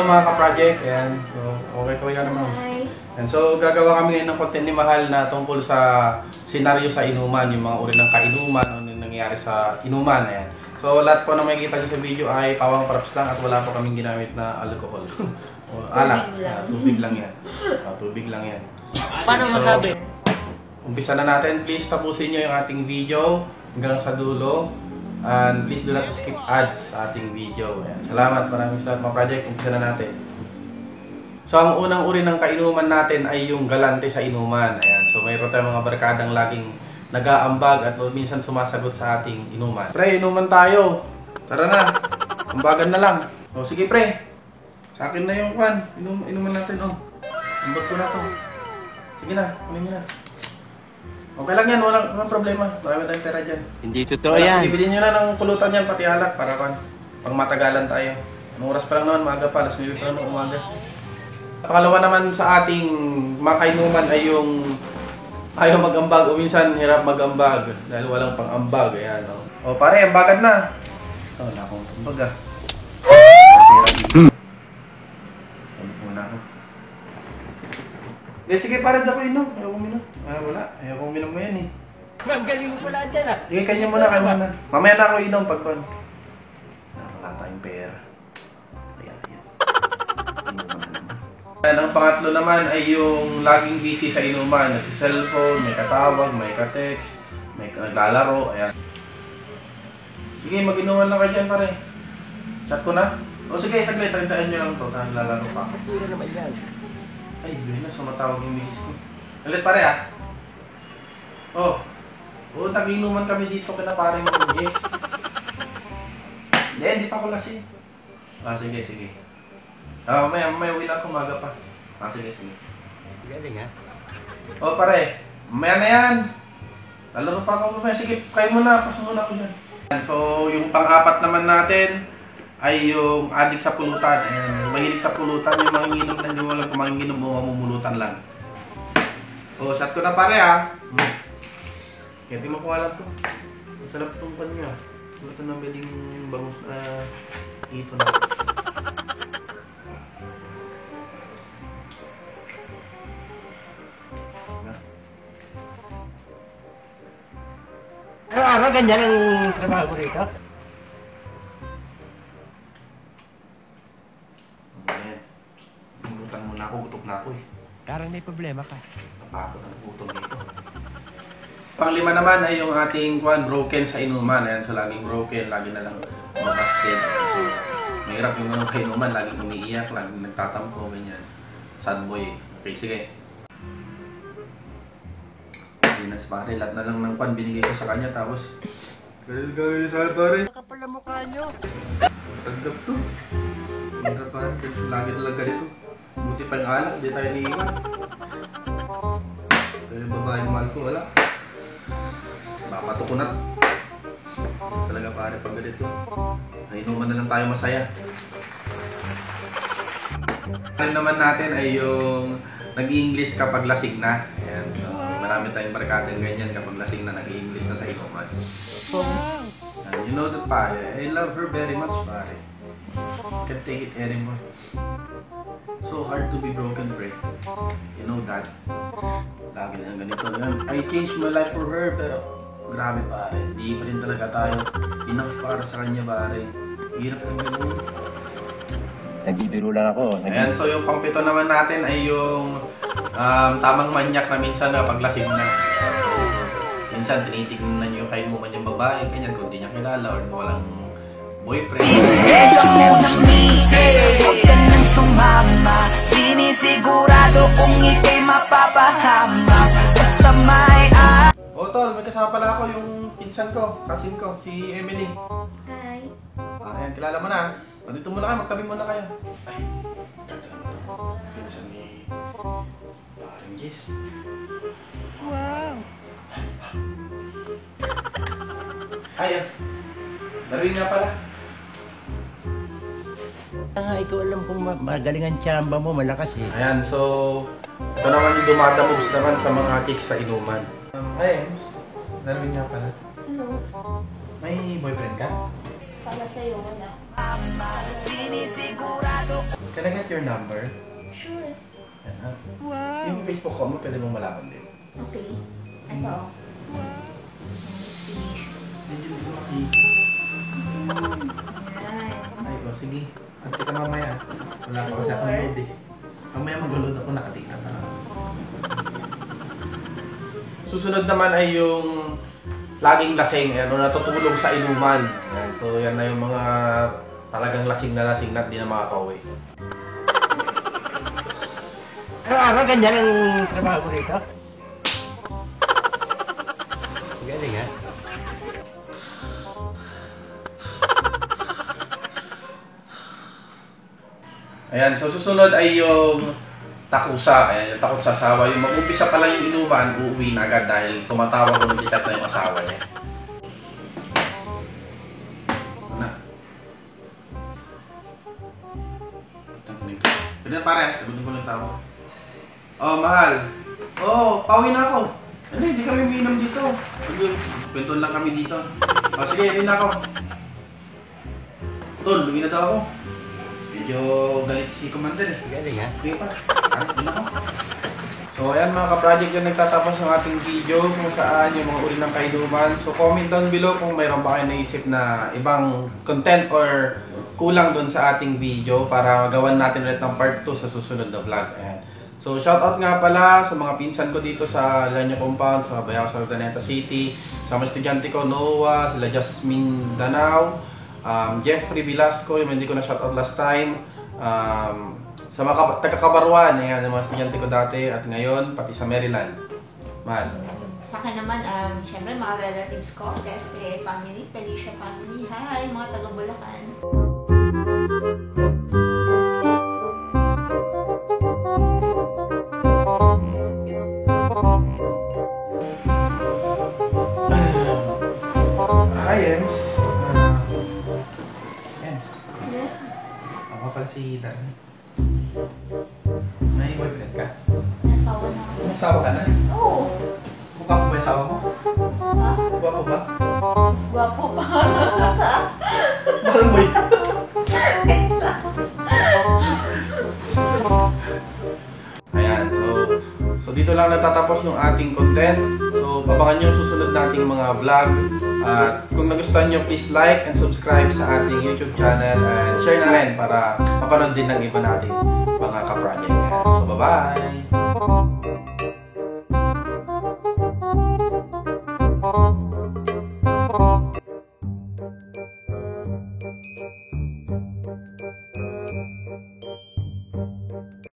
mga ka-project. Ayan. So, okay ka naman. And so, gagawa kami ngayon ng content ni Mahal na tungkol sa senaryo sa inuman, yung mga uri ng kainuman, ano yung nangyayari sa inuman. Ayan. So, lahat po na makikita nyo sa video ay pawang props lang at wala po kaming ginamit na alcohol. O, alak. Tubig lang yan. Tubig lang yan. Paano masabi? Umpisa na natin. Please tapusin nyo yung ating video hanggang sa dulo. And please do not skip ads sa ating video. Ayan. Salamat. Maraming salamat mga project. Umpisa na natin. So, ang unang uri ng kainuman natin ay yung galante sa inuman. Ayan. So, mayroon tayong mga barkadang laging nag-aambag at minsan sumasagot sa ating inuman. Pre, inuman tayo. Tara na. Ambagan na lang. O, sige pre. Sa akin na yung kwan. Inuman natin. O. Ambag ko na to. Sige na. Kunin nyo na. Okay lang yan. Walang problema. Marami tayong pera dyan. Hindi totoo yan. Sige, bilhin nyo na ng pulutan yan. Pati alak. Para pang matagalan tayo. Anong oras pa lang naman? Maaga pa. Alas 9 pa lang umaga. Pangalawa naman sa ating mga kainuman ay yung ayaw mag-ambag o minsan hirap mag-ambag dahil walang pang-ambag. Ayan, o. O pare, ambagan na. O, wala akong ambag ah. Ano po na ako. Sige pare, daw ko inom. Ayaw kong minom. Wala. Ayaw kong minom mo yan eh. Ma'am, galing mo pala dyan ah. Sige, kanya muna, kayo muna. Mamaya na ako inom pagkon. Wala tayong pera. Ayan. Ang pangatlo naman ay yung laging busy sa inuman. Nagsi-cellphone, may katawag, may ka-text, may lalaro. Ayan. Sige, mag-inuman lang kayo dyan pare. Chat ko na. O sige, saglit. Tagintaan nyo lang ito. Lalaro pa. Puro naman yan. Ay, yun na. Sumatawag yung misis ko. Saglit pare ah. Oh. Oo, tag-inuman kami dito kina pare mo. Hindi pa ako lasing. Sige, sige. May uwi na ako, maga pa. Sige. Galing ha? O pare, mamaya na yan. Lalaro pa ako mamaya. Sige, kayo muna. Pasok muna ako dyan. So, yung pang-apat naman natin ay yung adik sa pulutan. Ayan, mahilig sa pulutan. Yung manginginom na yung walang kumanginginom o mamumulutan lang. O, shot ko na pare ha. Kaya mo ko alam to. Masarap itong pan nyo. Ito na biling bangus na ito na. Araw-araw ganyan ang trabaho ko rito? Ayan. Bumutang muna ako, gutok na ako eh. Parang may problema ka. Napakot ang gutom dito. Panglima naman ay yung ating broken sa inuman. Ayan, so laging broken, lagi na lang mabasted. So, mahirap yung mga kainuman, laging umiiyak, laging nagtatampo, ganyan. Sad boy. Okay, sige. Dinas pare, lahat na lang ng pan binigay ko sa kanya, tapos gawin sa pare. Kapal na mukha nyo. Tanggap to. Mahirap pare, lagi na lang ganito. Buti pa yung alak, hindi tayo niiwan. Pero yung babaeng mahal ko, wala. Mapatukunat. Talaga pare pag ganito. Nainuman na lang tayo masaya. Alam naman natin ay yung nag-i-English kapag lasing na. Ayan, so marami tayong barkadang ganyan kapag lasing na nag-i-English na sa inuman. You know that pare, I love her very much pare. Can't take it anymore. So hard to be broken, pre. You know that. Lagi na ganito. I changed my life for her, pero grabe pare. Hindi pa rin talaga tayo enough para sa kanya pare. Hirap ng ganun. Nagbibiro lang ako. Ayan, so yung pangpito naman natin ay yung tamang manyak na minsan na paglasing na. Minsan tinitignan na nyo yung kainuman yung babae, ganyan, kung di niya kilala or walang boyfriend. Teka muna huwag ka nang sumama. Sinisigurado kung ika'y mapapahama. Basta may O tol, may kasama pala ako yung pinsan ko, cousin ko, si Emily. Hi. Ayan, kilala mo na. O dito muna kayo, magtabi muna kayo. Ay, ganda naman. Pinsan ni Paring Jess. Wow! Ayan. Darwin nga pala. Ikaw alam kung magaling ang tsamba mo, malakas eh. Ayan, so ito naman yung dumadamoves naman sa mga chicks sa inuman. Ay, Darwin nga pala. Hello. May boyfriend ka? Para sa'yo, wala. Can I get your number? Sure. Yan, ha? Yung Facebook ko mo, pwede mong malaman din. Okay. Ito. Finish. Hindi mo makita. Yan. Ay, sige. At kita mamaya. Wala pa kasi akong load eh. Mamaya mag-load ako, nakatingin na. Susunod naman ay yung laging lasing, ano, natutulog sa inuman. Ayan. So yan na yung mga talagang lasing na at di na makakauwi. Araw-araw ganyan ang trabaho ko rito. Galing ha? Ayan, so susunod ay yung takusa. Ayan, yung takot sa asawa. Yung mag-umpisa pa lang yung inuman, uuwi na agad dahil tumatawag o nag-chat na yung asawa niya. Ano? Pwede na pare, sabihin ko lang tawag. Oh, mahal. Oh, pauwi na ako. Hindi kami umiinom dito. Kwentuhan lang kami dito. Oh, sige, uwi na ako. Tol, uwi na daw ako. Medyo galit si Commander eh. Galing ha? Sige pa. Uwi na ako. So, ayan mga ka-project, yung nagtatapos ng ating video kung saan yung mga uri ng kainuman. So, comment down below kung mayroon ba kayo naisip na ibang content or kulang doon sa ating video para magawan natin ulit ng part 2 sa susunod na vlog. Ayan. So, shoutout nga pala sa mga pinsan ko dito sa Lanya Compound, sa Bayaw sa Urdaneta City, sa mga estudyante ko, Noah, sila Jasmine Danao, Jeffrey Velasco, yung hindi ko na shoutout last time, sa mga taga-Kabarwan, ayan, yung mga estudyante ko dati at ngayon, pati sa Maryland. Mahal. Sa akin naman, syempre mga relatives ko, KSP family, Felicia family, hi, mga taga-Bulacan. Hi, Ems. Ems. Yes. Ako pala si Darren. May boyfriend ka? Nasawa na ako. May asawa ka na? Oo. Mukha mo ba yung asawa mo? Ha? Mukha mo ba? Mas gwapo pa. Sa? Mahal mo yun. Ayan, so dito lang natatapos ng ating content. So, abangan nyo yung susunod nating mga vlog. At kung nagustuhan nyo, please like and subscribe sa ating YouTube channel and share na rin para mapanood din ng iba nating mga ka-project. Ayan, so, bye-bye!